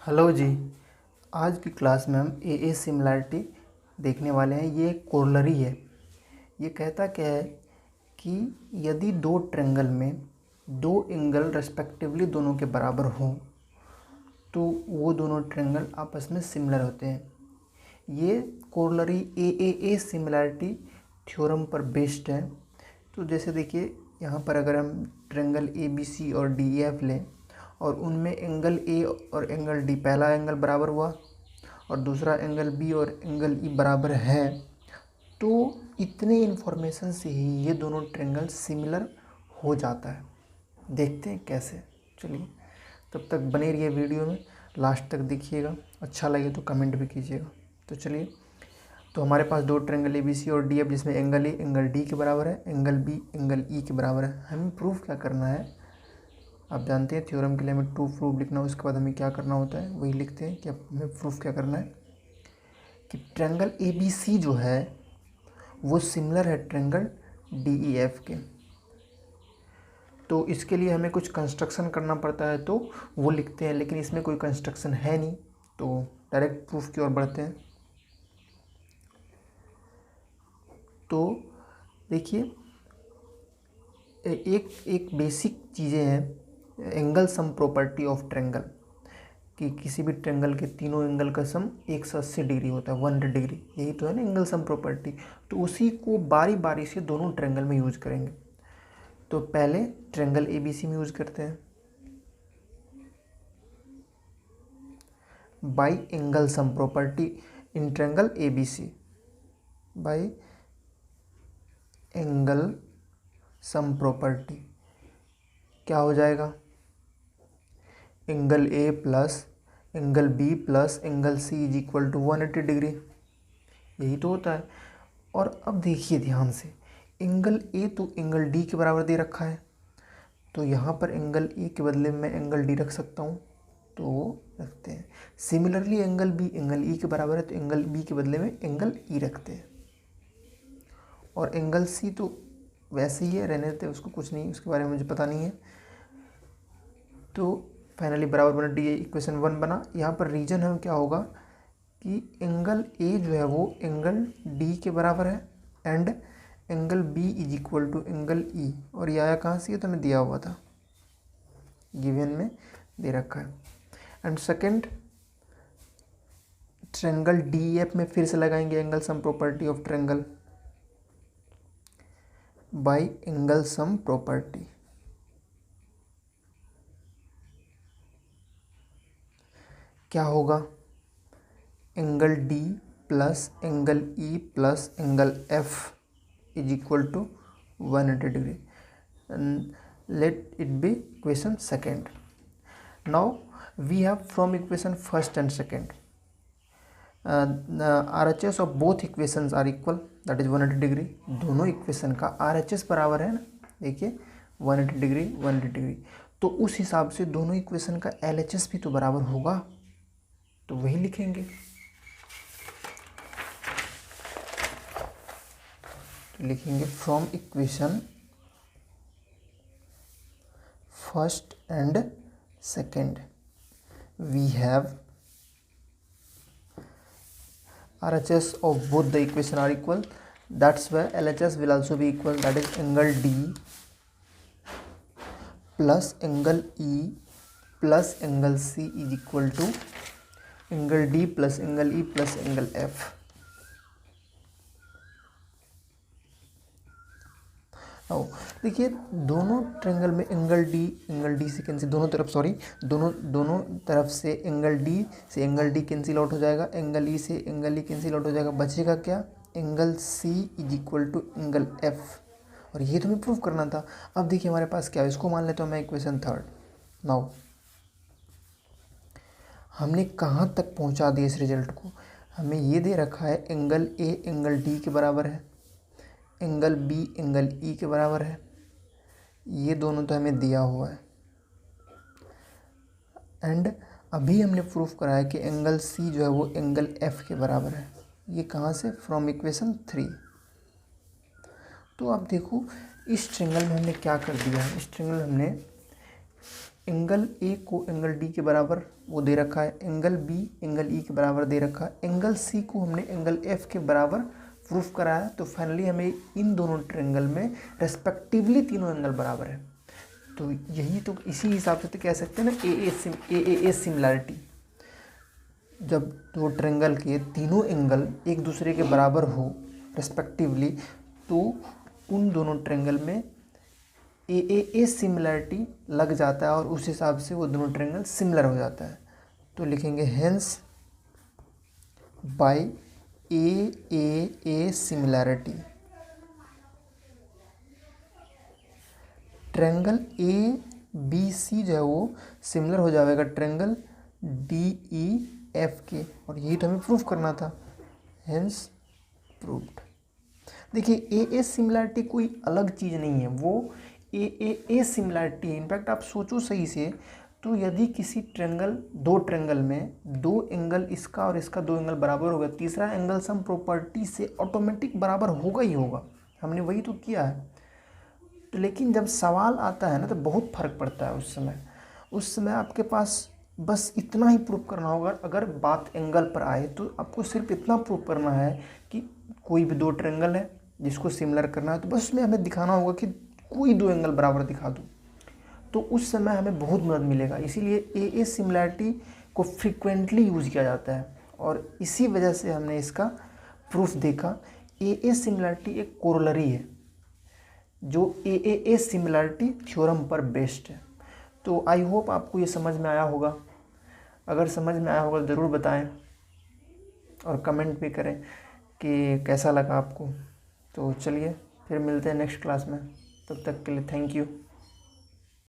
Hello जी। आज की class में हम ए सिमिलैरिटी देखने वाले हैं। ये एक कोरोलरी है। ये कहता क्या है कि यदि दो ट्रायंगल में दो एंगल रेस्पेक्टिवली दोनों के बराबर हों तो वो दोनों ट्रायंगल आपस में सिमिलर होते हैं। ये कोरोलरी ए सिमिलैरिटी थ्योरम पर बेस्ड है। तो जैसे देखिए यहाँ पर अगर हम ट्रायंगल ए बी सी और डी ई एफ लें और उनमें एंगल ए और एंगल डी, पहला एंगल बराबर हुआ और दूसरा एंगल बी और एंगल ई बराबर है, तो इतने इन्फॉर्मेशन से ही ये दोनों ट्रायंगल सिमिलर हो जाता है। देखते हैं कैसे। चलिए तब तक बने रहिए वीडियो में, लास्ट तक देखिएगा। अच्छा लगे तो कमेंट भी कीजिएगा। तो चलिए, तो हमारे पास दो ट्रायंगल ए बी सी और डी एफ जिसमें एंगल ए एंगल डी के बराबर है, एंगल बी एंगल ई के बराबर है। हमें प्रूफ क्या करना है, आप जानते हैं थ्योरम के लिए हमें टू प्रूफ लिखना है। उसके बाद हमें क्या करना होता है वही लिखते हैं कि हमें प्रूफ क्या करना है कि ट्रायंगल ए बी सी जो है वो सिमिलर है ट्रायंगल डी ई एफ के। तो इसके लिए हमें कुछ कंस्ट्रक्शन करना पड़ता है तो वो लिखते हैं, लेकिन इसमें कोई कंस्ट्रक्शन है नहीं तो डायरेक्ट प्रूफ की ओर बढ़ते हैं। तो देखिए एक बेसिक चीज़ें हैं angle sum property of triangle, कि किसी भी ट्रायंगल के तीनों एंगल का सम 180 डिग्री होता है, 100 डिग्री। यही तो है ना एंगल सम प्रॉपर्टी। तो उसी को बारी बारी से दोनों ट्रायंगल में यूज करेंगे। तो पहले ट्रायंगल ए बी सी में यूज करते हैं by angle sum property in triangle A B C, by angle sum property क्या हो जाएगा, angle A plus angle B plus angle C is equal to 180 degree. यही तो होता है। और अब देखिए ध्यान से, एंगल ए तो एंगल डी के बराबर दे रखा है, तो यहाँ पर एंगल ए के बदले में मैं एंगल डी रख सकता हूँ, तो रखते हैं। Similarly angle B angle E के बराबर है, तो एंगल बी के बदले में एंगल ई रखते हैं। और एंगल सी तो वैसे ही है, रहने देते हैं उसको, कुछ नहीं, उसके बारे में मुझे पता नहीं है। तो फाइनली बराबर बना डी, इक्वेशन 1 बना। यहाँ पर रीजन हम क्या होगा कि एंगल ए जो है वो एंगल डी के बराबर है and angle B is equal to angle E. और ये आया कहाँ से, ये तो हमें दिया हुआ था, गिवन में दे रखा है। And second triangle D F में फिर से लगाएंगे angle sum property of triangle by angle sum property. क्या होगा, angle D plus angle E plus angle F is equal to 180 degree. Let it be equation second. Now we have from equation first and second RHS of both equations are equal, that is 180 degree. दोनों equation का RHS बराबर है ना, देखिए 180 degree 180 degree. तो उस हिसाब से दोनों इक्वेशन का LHS भी तो बराबर होगा, तो वही लिखेंगे। तो लिखेंगे from equation first and second we have RHS of both the equation are equal, that's why LHS will also be equal, that is angle D plus angle E plus angle C is equal to angle D plus angle E plus angle F। आओ देखिए, दोनों triangle में angle D से cancel, दोनों तरफ से angle D से angle D cancel out हो जाएगा, एंगल ई से एंगल ई कैंसिल आउट हो जाएगा। बचेगा क्या, angle C is equal to angle F. और ये तो हमें प्रूव करना था। अब देखिए हमारे पास क्या है, इसको मान लेता हूँ मैं इक्वेशन थर्ड। नाउ हमने कहाँ तक पहुँचा दिया इस रिजल्ट को, हमें ये दे रखा है एंगल ए एंगल डी के बराबर है, एंगल बी एंगल ई के बराबर है। ये दोनों तो हमें दिया हुआ है। एंड अभी हमने प्रूफ करा है कि एंगल सी जो है वो एंगल एफ के बराबर है। ये कहाँ से, फ्रॉम इक्वेशन 3। तो आप देखो इस ट्रायंगल में हमने क्या कर दिया है, इस ट्रायंगल में हमने एंगल ए को एंगल डी के बराबर वो दे रखा है, एंगल बी एंगल ई के बराबर दे रखा है, एंगल सी को हमने एंगल एफ के बराबर प्रूफ कराया। तो फाइनली हमें इन दोनों ट्रायंगल में रेस्पेक्टिवली तीनों एंगल बराबर है। तो यही तो इसी हिसाब से तो कह सकते हैं ना ए सिमिलैरिटी। जब दो ट्रायंगल के तीनों एंगल एक दूसरे के बराबर हो रेस्पेक्टिवली, तो उन दोनों ट्रायंगल में ए सिमिलैरिटी लग जाता है और उस हिसाब से वो दोनों ट्रायंगल सिमिलर हो जाता है। तो लिखेंगे hence by A similarity triangle A B C जो है वो सिमिलर हो जाएगा ट्रायंगल डी ई एफ के, और यही तो हमें प्रूफ करना था, हेंस प्रूव्ड। देखिए ए सिमिलैरिटी कोई अलग चीज़ नहीं है, वो ए सिमिलैरिटी है। इनफैक्ट आप सोचो सही से, तो यदि किसी ट्रायंगल दो ट्रायंगल में दो एंगल इसका और इसका दो एंगल बराबर होगा, तीसरा एंगल सम प्रॉपर्टी से ऑटोमेटिक बराबर होगा ही होगा, हमने वही तो किया है। तो लेकिन जब सवाल आता है ना तो बहुत फ़र्क पड़ता है उस समय आपके पास बस इतना ही प्रूफ करना होगा। अगर बात एंगल पर आए तो आपको सिर्फ इतना प्रूफ करना है कि कोई भी दो ट्रायंगल है जिसको सिमिलर करना है, तो बस उसमें हमें दिखाना होगा कि कोई दो एंगल बराबर दिखा दूँ, तो उस समय हमें बहुत मदद मिलेगा। इसीलिए ए सिमिलैरिटी को फ्रीक्वेंटली यूज़ किया जाता है और इसी वजह से हमने इसका प्रूफ देखा। ए सिमिलैरिटी एक कोरोलरी है जो ए सिमिलैरिटी थ्योरम पर बेस्ड है। तो आई होप आपको ये समझ में आया होगा। अगर समझ में आया होगा ज़रूर बताएं और कमेंट भी करें कि कैसा लगा आपको। तो चलिए फिर मिलते हैं नेक्स्ट क्लास में, तब तक के लिए थैंक यू।